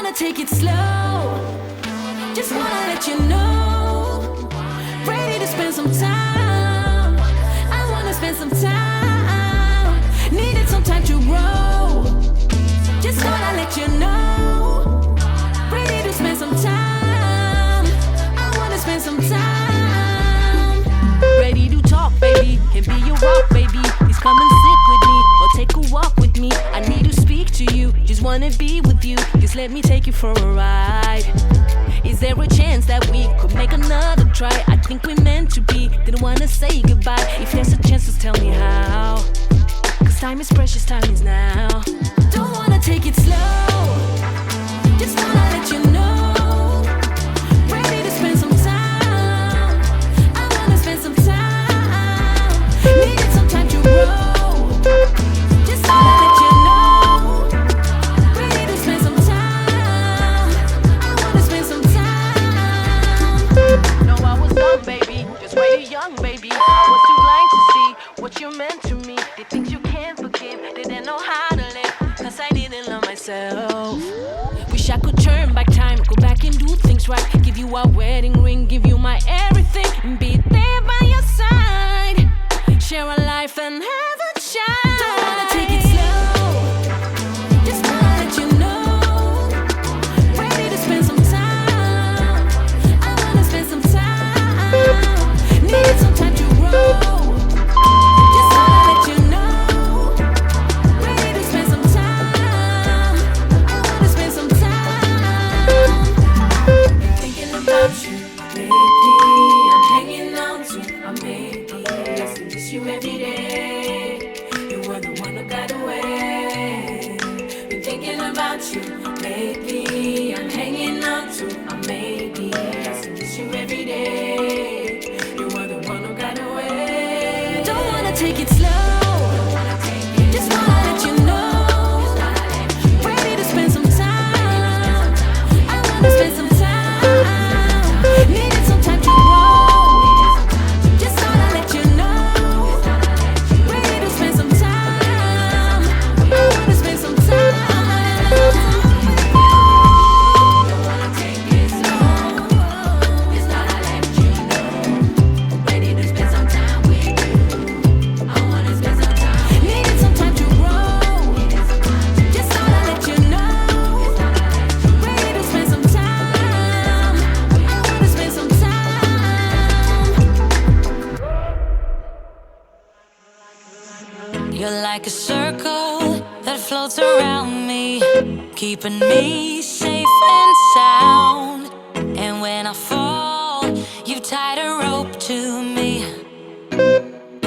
wanna take it slow. Just wanna let you know. Ready to spend some time. I wanna spend some time. Needed some time to grow. Just wanna let you know. Ready to spend some time. I wanna spend some time. Ready to talk, baby. Can be your rock, baby. Please come and sit with me or take a walk with me. I need to speak to you. Just wanna be with you. Just let me take you for a ride. Is there a chance that we could make another try? I think we're meant to be. Didn't wanna say goodbye. If there's a chance, just tell me how. Cause time is precious, time is now. Don't wanna take it slow. Just wanna let you know. Ready to spend some time. I wanna spend some time. Needed some time to grow. Just wanna let you know. Ready to spend some time. I wanna spend some time. No, I was dumb, baby. Just way too young, baby. I was too blind to see what you meant to me. The things you can't forgive, didn't know how to live. Cause I didn't love myself. Wish I could turn back time, go back and do things right. Give you a wedding ring, give you my everything, and be there by your side. Share a life and have a child. Don't wanna take it slow. Just wanna let you know. Ready to spend some time. I wanna spend some time. Need some time to grow. Just wanna let you know. Ready to spend some time. I wanna spend some time. Thinking about you lately. I'm hanging on to a maybe. I still miss you every day. You were the one who got away. Been thinking about you lately. I'm hanging on to a maybe. I still miss you every day. You were the one who got away. Don't wanna take it slow. Just wanna let you know. Ready to spend some time. I wanna spend some time. Needed some time to grow. Just wanna let you know. Ready to spend some time. I wanna spend some time. Don't wanna take it slow. Just wanna let you know. Ready to spend some time with you. I wanna spend some time. Needed some time to grow. Just wanna let you know. Ready to spend some time. I wanna spend some time. You're like a circle that floats around me, keeping me safe and sound. And when I fall, you tied a rope to me.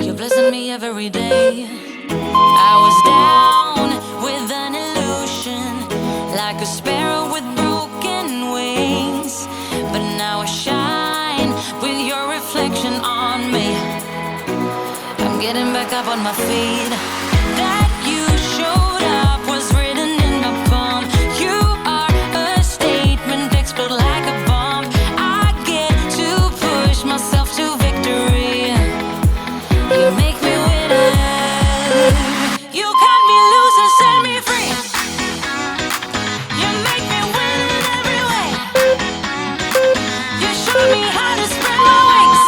You're blessing me every day. I was down with an illusion, like a sparrow with broken wings. But now I shine with your reflection on me. I'm getting back up on my feet. That you showed up was written in my palm. You are a statement, explode like a bomb. I get to push myself to victory. You make me winner. You cut me loose and set me free. You make me win in every way. You show me how to spread my wings.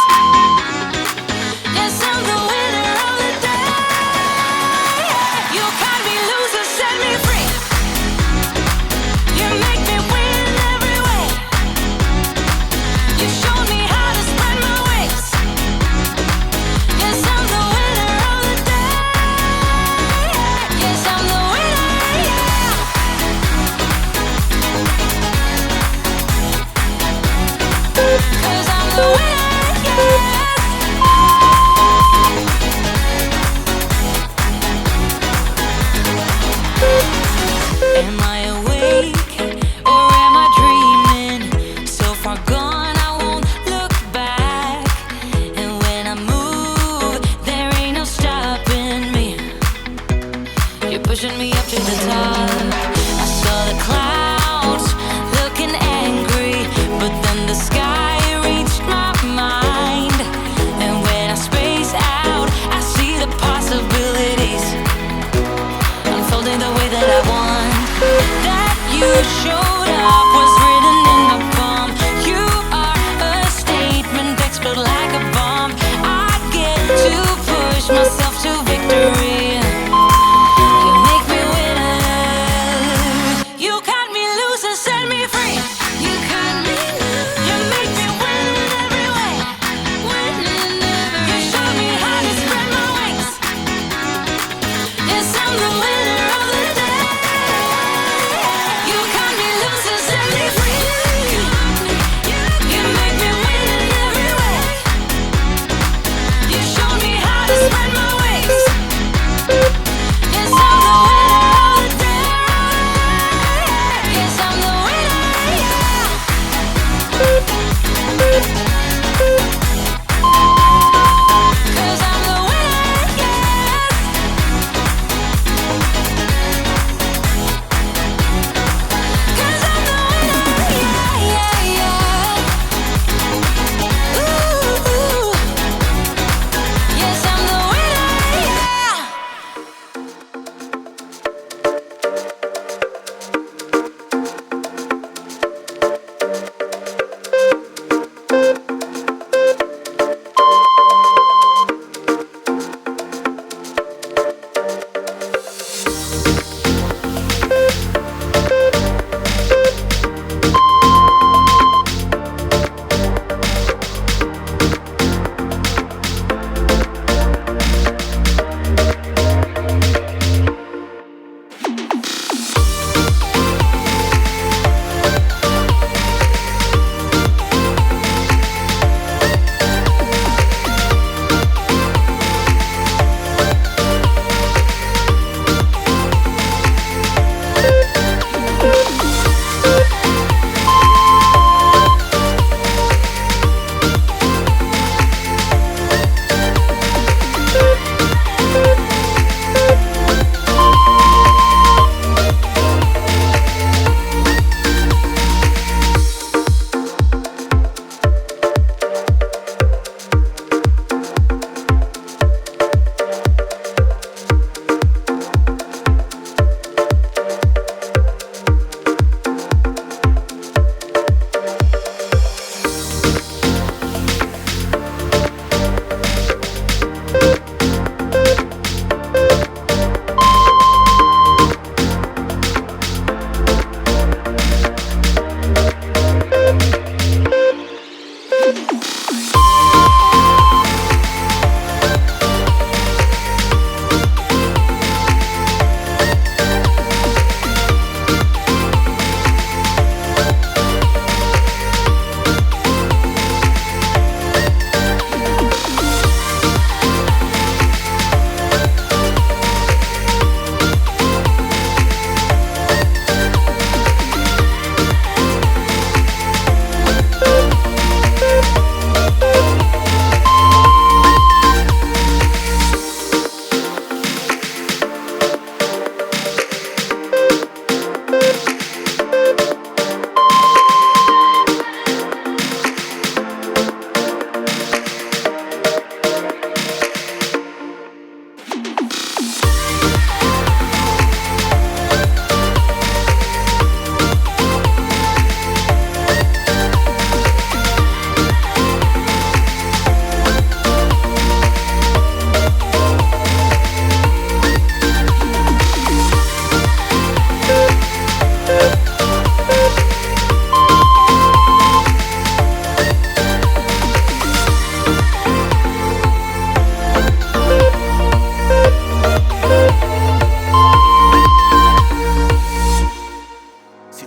Yes, I'm the winner of the day.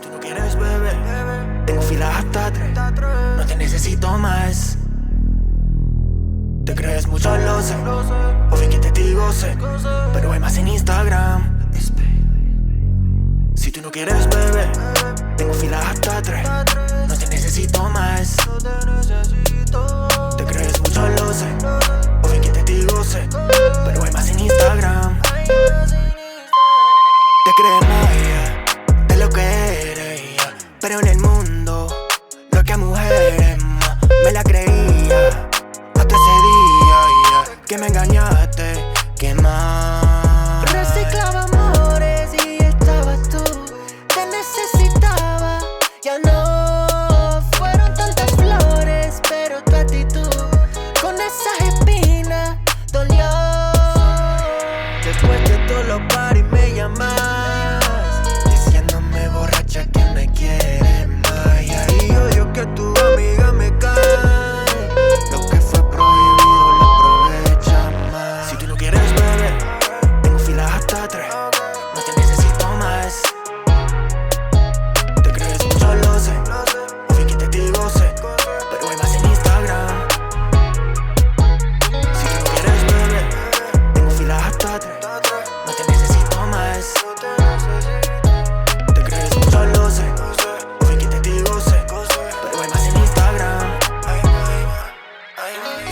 tú no quieres beber, tengo filas hasta 3. No te necesito más. Te crees mucho, lo sé. O bien que te digo sé, pero hay más en Instagram. Si tú no quieres beber, tengo filas hasta 3. No te necesito más. Te crees mucho, lo sé. O bien que te digo sé, pero hay más en Instagram. Te crees más de lo que eres, pero en el mundo lo que a mujeres más me la creía. Hasta ese día que me engañaste, ¿qué más? Reciclaba amores y estabas tú. Te necesitaba, ya no fueron tantas flores, pero tu actitud con esas espinas dolió. Después de todos los parties me llamas, diciéndome borracha que me quieres más. Y ahí odio que tu amiga me cae. Lo que fue prohibido lo aprovecha más. Si tú no quieres beber, tengo filas hasta 3. No te necesito más. Te crees mucho, lo sé. O bien que te digo sé, pero hay más en Instagram. Si tú no quieres beber, tengo filas hasta 3. No te necesito más. Te crees mucho, lo sé. O bien que te digo sé, pero hay más en Instagram.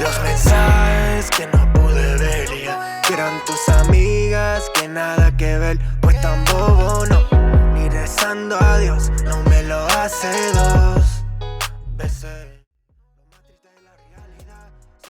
Los mensajes que no pude ver ya, que eran tus amigas, que nada que ver. Pues tan bobo no, ni rezando a Dios no me lo hace dos.